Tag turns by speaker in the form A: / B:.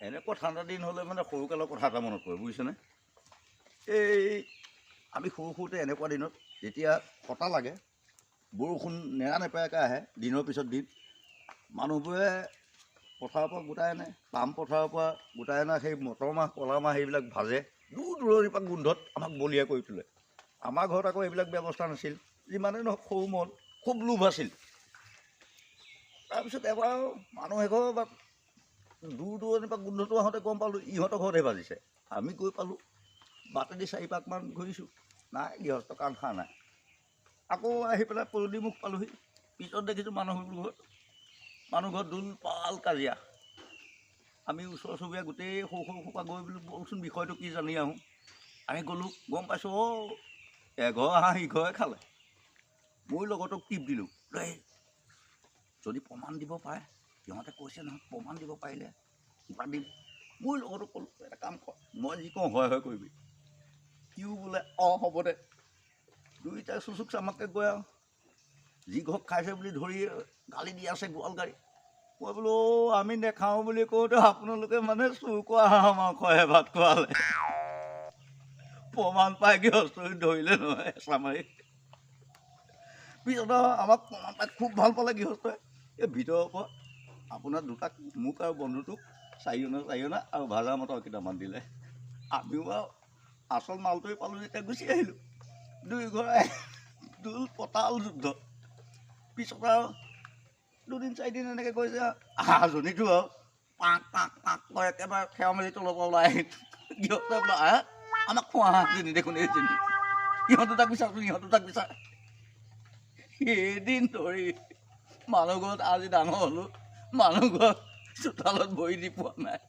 A: এনেকুৱা ঠাণ্ডা দিন হ'লে মানে সৰুকালৰ কথা এটা মনত পৰে বুজিছেনে। এই আমি সৰুতে এনেকুৱা দিনত যেতিয়া কটা লাগে, বৰষুণ নেৰানেপেৰাকৈ আহে দিনৰ পিছত দিন, মানুহবোৰে পথাৰৰ পৰা গোটাই আনে, পাম পথাৰৰ পৰা গোটাই অনা সেই মটৰ মাহ কলা মাহ সেইবিলাক ভাজে, দূৰ দূৰণিৰ পৰা গোন্ধত আমাক বলিয়া কৰি তোলে। আমাৰ ঘৰত আকৌ এইবিলাক ব্যৱস্থা নাছিল, যিমানেই নহওক সৰু মন খুব লোভ আছিল। তাৰপিছত এবাৰ মানুহ এঘৰ বা দূৰ দূৰণিৰ পৰা গোন্ধটো আহোঁতে গম পালোঁ ইহঁতৰ ঘৰতহে ভাজিছে। আমি গৈ পালোঁ, বাটেদি 4-5মান ঘূৰিছোঁ, নাই গৃহস্থ কাণ খা নাই। আকৌ আহি পেলাই পদূলিমুখ পালোঁহি, পিছত দেখিছোঁ মানুহ ঘৰত দোল পাল কাজিয়া। আমি ওচৰ চুবুৰীয়া গোটেই সৰু সোপা গৈ বোলো বলচোন বিষয়টো কি জানি আহোঁ। আমি গ'লোঁ, গম পাইছোঁ এঘৰ হাঁহ ইঘৰে খালে। মই লগতো টিপ দিলোঁ, যদি প্ৰমাণ দিব পাৰে, সিহঁতে কৈছে নহয় প্ৰমাণ দিব পাৰিলে কিবা দিম। মই লগতো ক'লোঁ এটা কাম কৰ, মই যি কওঁ হয় কৰিবি। সিও বোলে হ'ব দে। দুইটাই চুচুক চামাককৈ গৈ আৰু যি ঘৰত খাইছে বুলি ধৰি গালি দি আছে গোৱাল গাড়ী। মই বোলো আমি নেখাওঁ বুলি কওঁতে আপোনালোকে মানে চুৰ কৰা হাঁহ মাংসহে ভাত খোৱালে। প্ৰমাণ পাই গৃহস্থই ধৰিলে নহয় হেঁচা মাৰি। পিছত আমাক প্ৰমাণ পাই খুব ভাল পালে গৃহস্থই। এই ভিতৰৰ পৰা আপোনাৰ দুটাক মোক আৰু বন্ধুটোক 4 অনা আৰু ভাজা মটৰ কেইটামান দিলে। আমিও আৰু আচল মালটোৱে পালোঁ যেতিয়া গুচি আহিলোঁ। দুই ঘৰে দোল পতাল যুদ্ধ। পিছত আৰু 2-4 এনেকৈ কৈছে হাঁহজনীটো আৰু পাক পাক পাক কয় একেবাৰে খেৰ মেলি তলৰ পৰা ওলাই আহিল। গৃহস্থই বোলে আমাক খোৱা হাঁহজনী দেখোন এইজনী, ইহঁতো তাক বিচাৰচোন, ইহঁতো তাক বিচাৰ। সেইদিন ধৰি মানুহ ঘৰত আজি ডাঙৰ হ'লোঁ, মানুহ ঘৰত চোতালত ভৰি দি পোৱা নাই।